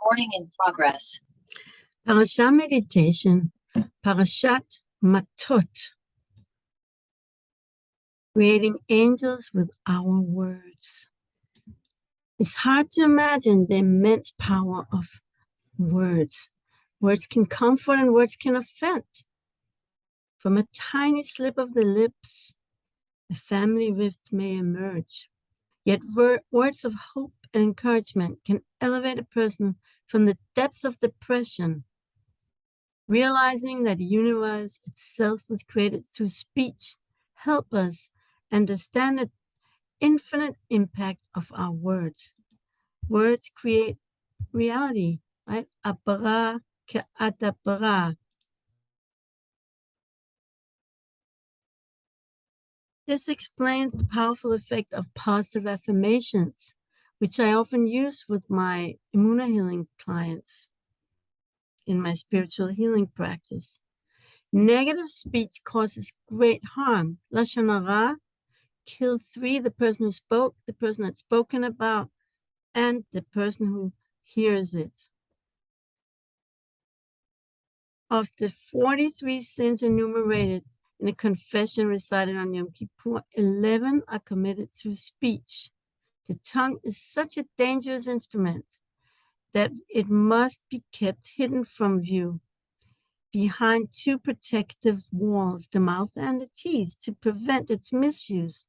Recording in progress. Parasha meditation, Parashat Matot, creating angels with our words. It's hard to imagine the immense power of words. Words can comfort and words can offend. From a tiny slip of the lips, a family rift may emerge. Yet words of hope and encouragement can elevate a person from the depths of depression. Realizing that the universe itself was created through speech help us understand the infinite impact of our words. Words create reality, right? Apara ke'atapara. This explains the powerful effect of positive affirmations, which I often use with my Emunah healing clients in my spiritual healing practice. Negative speech causes great harm. Lashon hara, kill three: the person who spoke, the person that's spoken about, and the person who hears it. Of the 43 sins enumerated in a confession recited on Yom Kippur, 11 are committed through speech. The tongue is such a dangerous instrument that it must be kept hidden from view behind two protective walls, the mouth and the teeth, to prevent its misuse.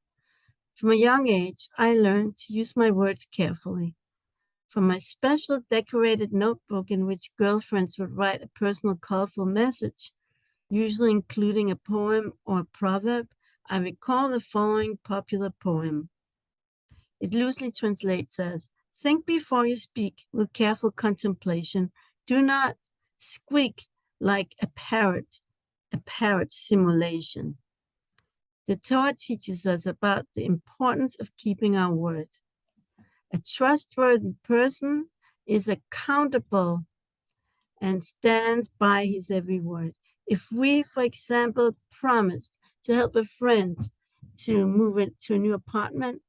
From a young age, I learned to use my words carefully. From my special decorated notebook in which girlfriends would write a personal, colorful message, usually including a poem or a proverb, I recall the following popular poem. It loosely translates as, think before you speak with careful contemplation. Do not squeak like a parrot simulation. The Torah teaches us about the importance of keeping our word. A trustworthy person is accountable and stands by his every word. If we, for example, promised to help a friend to move into a new apartment,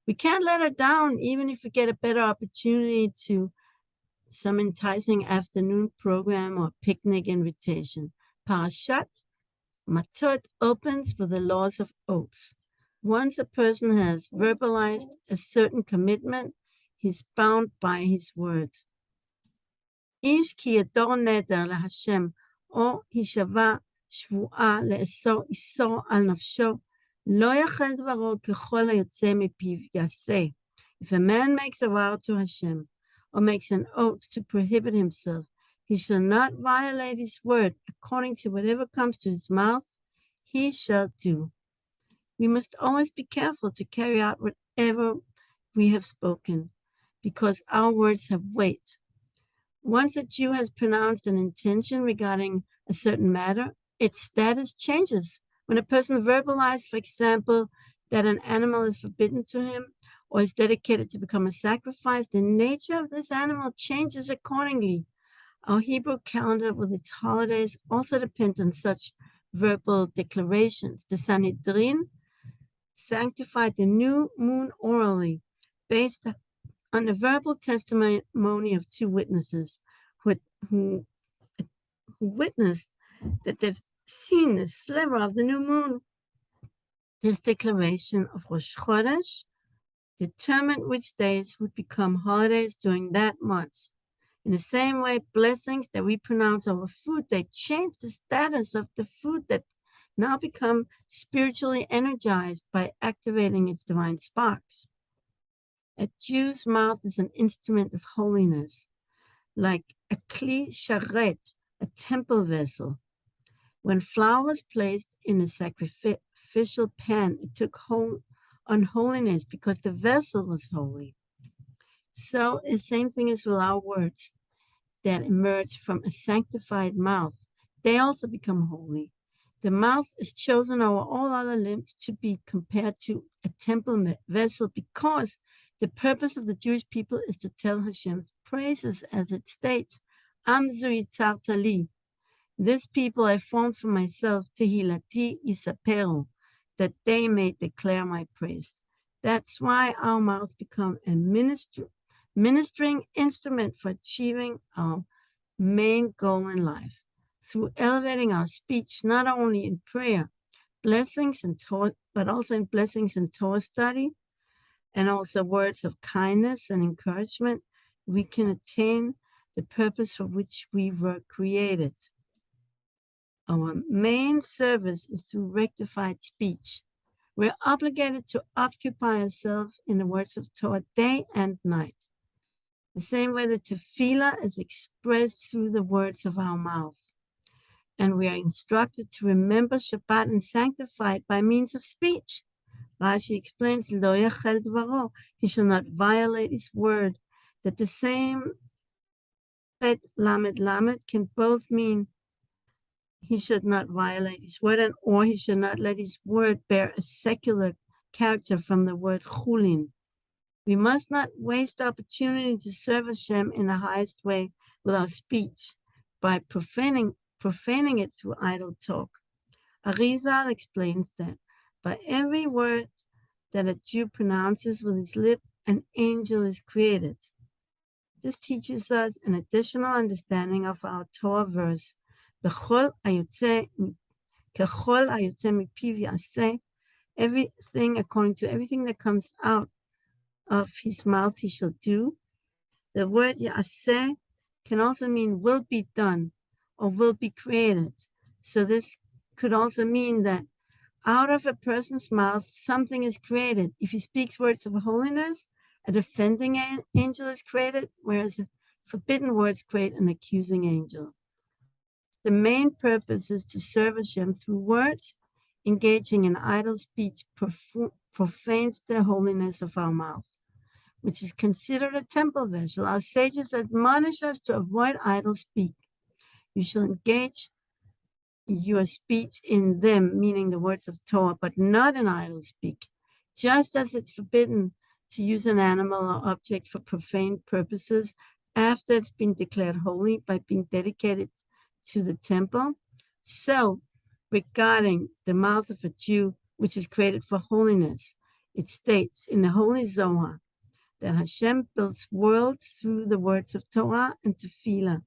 we can't let her down, even if we get a better opportunity to some enticing afternoon program or picnic invitation. Parashat Matot opens with the laws of oaths. Once a person has verbalized a certain commitment, he's bound by his words. Ish ki yador neder leHashem, o hishava shvu'a le'esor isor al nafsho, lo yachel dvaro kechol hayotze mipiv yaseh. If a man makes a vow to Hashem, or makes an oath to prohibit himself, he shall not violate his word. According to whatever comes to his mouth, he shall do. We must always be careful to carry out whatever we have spoken, because our words have weight. Once a Jew has pronounced an intention regarding a certain matter, its status changes. When a person verbalizes, for example, that an animal is forbidden to him, or is dedicated to become a sacrifice, the nature of this animal changes accordingly. Our Hebrew calendar with its holidays also depends on such verbal declarations. The Sanhedrin sanctified the new moon orally, based on the verbal testimony of two witnesses who witnessed that they've seen the sliver of the new moon. This declaration of Rosh Chodesh determined which days would become holidays during that month. In the same way, blessings that we pronounce over food, they change the status of the food that now become spiritually energized by activating its divine sparks. A Jew's mouth is an instrument of holiness, like a kli sharet, a temple vessel. When flour was placed in a sacrificial pan, it took unholiness because the vessel was holy. So the same thing is with our words that emerge from a sanctified mouth. They also become holy. The mouth is chosen over all other limbs to be compared to a temple vessel because the purpose of the Jewish people is to tell Hashem's praises, as it states, Am zu yitzarta li. This people I formed for myself, tehilati yisaperu, that they may declare my praise. That's why our mouth become a ministering instrument for achieving our main goal in life through elevating our speech, not only in prayer, blessings and Torah, but also in blessings and Torah study, and also words of kindness and encouragement. We can attain the purpose for which we were created. Our main service is through rectified speech. We're obligated to occupy ourselves in the words of Torah day and night. The same way that tefillah is expressed through the words of our mouth. And we are instructed to remember Shabbat and sanctify it by means of speech. Rashi explains, Lo yachel dvaro, he shall not violate his word. That the same Bet Lamed Lamed can both mean he should not violate his word, and or he should not let his word bear a secular character from the word chulin. We must not waste opportunity to serve Hashem in the highest way with our speech by profaning it through idle talk. Arizal explains that by every word that a Jew pronounces with his lip, an angel is created. This teaches us an additional understanding of our Torah verse, B'chol hayotze mipiv yaseh, everything according to everything that comes out of his mouth he shall do. The word yaseh can also mean will be done or will be created. So this could also mean that out of a person's mouth something is created. If he speaks words of holiness, a defending angel is created, whereas forbidden words create an accusing angel. The main purpose is to serve Hashem through words. Engaging in idle speech profanes the holiness of our mouth, which is considered a temple vessel. Our sages admonish us to avoid idle speak. You shall engage your speech in them, meaning the words of Torah, but not in idle speak. Just as it's forbidden to use an animal or object for profane purposes after it's been declared holy by being dedicated to the temple, so regarding the mouth of a Jew, which is created for holiness, it states in the Holy Zohar that Hashem builds worlds through the words of Torah and tefillah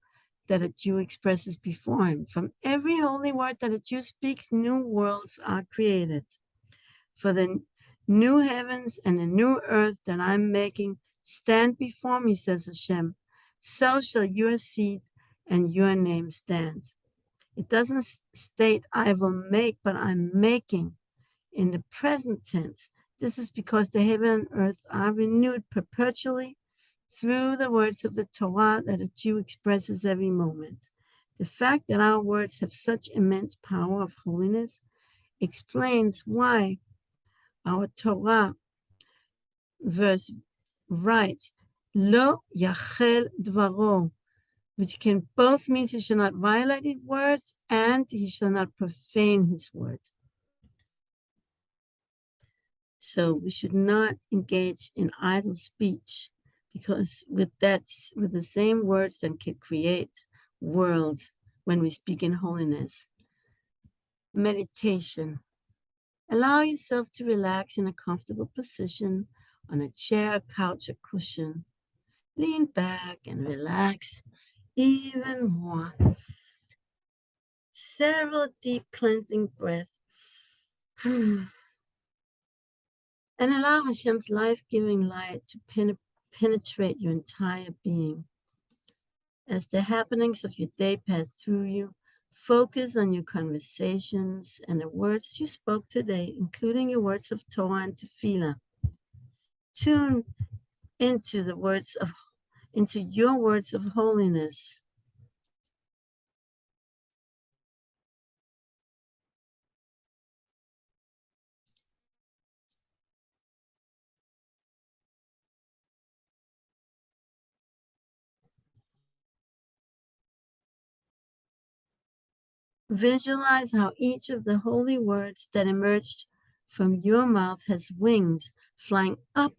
that a Jew expresses before him. From every holy word that a Jew speaks, new worlds are created. For the new heavens and the new earth that I'm making stand before me, says Hashem, so shall your seed and your name stand. It doesn't state I will make, but I'm making in the present tense. This is because the heaven and earth are renewed perpetually through the words of the Torah that a Jew expresses every moment. The fact that our words have such immense power of holiness explains why our Torah verse writes, Lo yachel dvaro, which can both mean he shall not violate his words and he shall not profane his words. So we should not engage in idle speech, because with the same words that can create worlds when we speak in holiness. Meditation. Allow yourself to relax in a comfortable position on a chair, couch, or cushion. Lean back and relax even more. Several deep cleansing breaths. And allow Hashem's life-giving light to penetrate your entire being. As the happenings of your day pass through you, focus on your conversations and the words you spoke today, including your words of Torah and tefillah. Tune into your words of holiness. Visualize how each of the holy words that emerged from your mouth has wings flying up,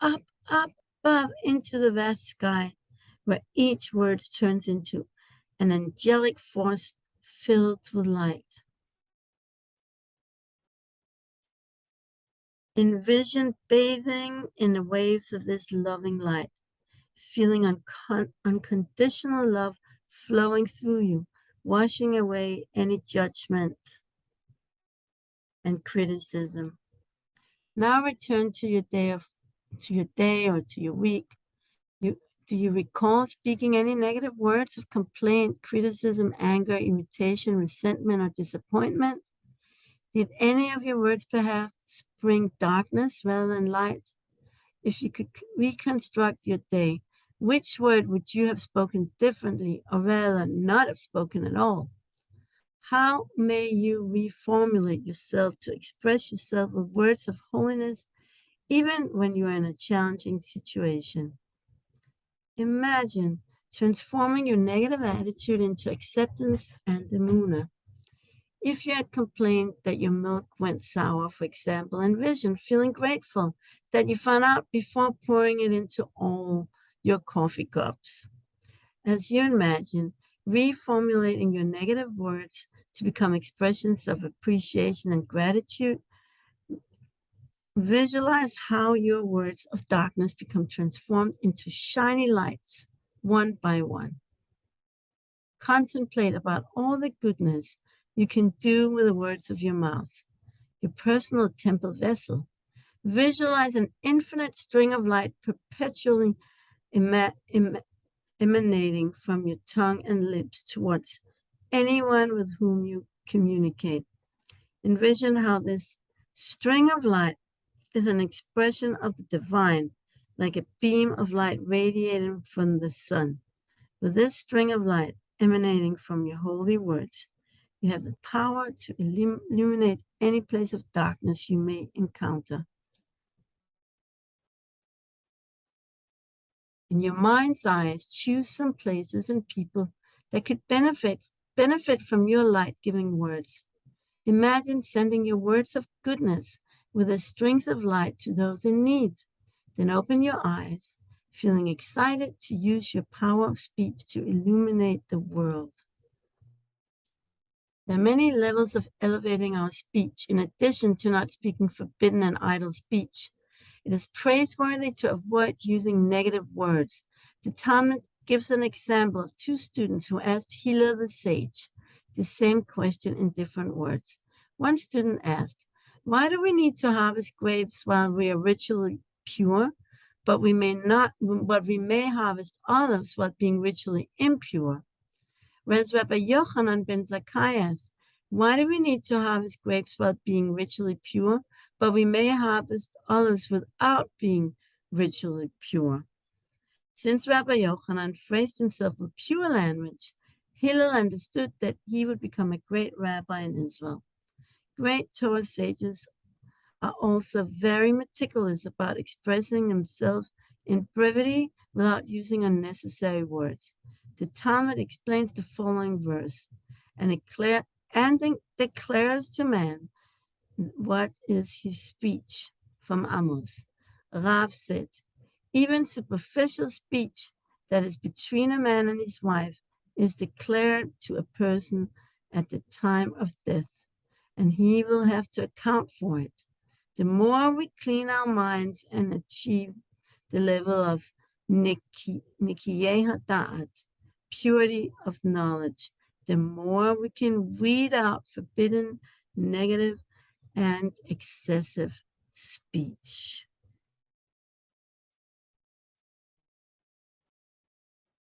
up, up, above into the vast sky, where each word turns into an angelic force filled with light. Envision bathing in the waves of this loving light, feeling unconditional love flowing through you, washing away any judgment and criticism. Now return to your day or to your week. Do you recall speaking any negative words of complaint, criticism, anger, irritation, resentment, or disappointment? Did any of your words perhaps bring darkness rather than light? If you could reconstruct your day, which word would you have spoken differently, or rather not have spoken at all? How may you reformulate yourself to express yourself with words of holiness, even when you are in a challenging situation? Imagine transforming your negative attitude into acceptance and emunah. If you had complained that your milk went sour, for example, envision feeling grateful that you found out before pouring it into all your coffee cups. As you imagine reformulating your negative words to become expressions of appreciation and gratitude, visualize how your words of darkness become transformed into shiny lights one by one. Contemplate about all the goodness you can do with the words of your mouth, your personal temple vessel. Visualize an infinite string of light perpetually emanating from your tongue and lips towards anyone with whom you communicate. Envision how this string of light is an expression of the divine, like a beam of light radiating from the sun. With this string of light emanating from your holy words, you have the power to illuminate any place of darkness you may encounter. In your mind's eyes, choose some places and people that could benefit from your light-giving words. Imagine sending your words of goodness with the strings of light to those in need. Then open your eyes, feeling excited to use your power of speech to illuminate the world. There are many levels of elevating our speech, in addition to not speaking forbidden and idle speech. It is praiseworthy to avoid using negative words. The Talmud gives an example of two students who asked Hillel the sage the same question in different words. One student asked, "Why do we need to harvest grapes while we are ritually pure, but we may harvest olives while being ritually impure?" Whereas Rabbi Yochanan ben Zakkai asked, "Why do we need to harvest grapes while being ritually pure, but we may harvest olives without being ritually pure?" Since Rabbi Yochanan phrased himself with pure language, Hillel understood that he would become a great rabbi in Israel. Great Torah sages are also very meticulous about expressing themselves in brevity without using unnecessary words. The Talmud explains the following verse and declares to man what is his speech from Amos. Rav said, "Even superficial speech that is between a man and his wife is declared to a person at the time of death, and he will have to account for it. The more we clean our minds and achieve the level of nikiyeh hada'at, purity of knowledge, the more we can weed out forbidden, negative, and excessive speech."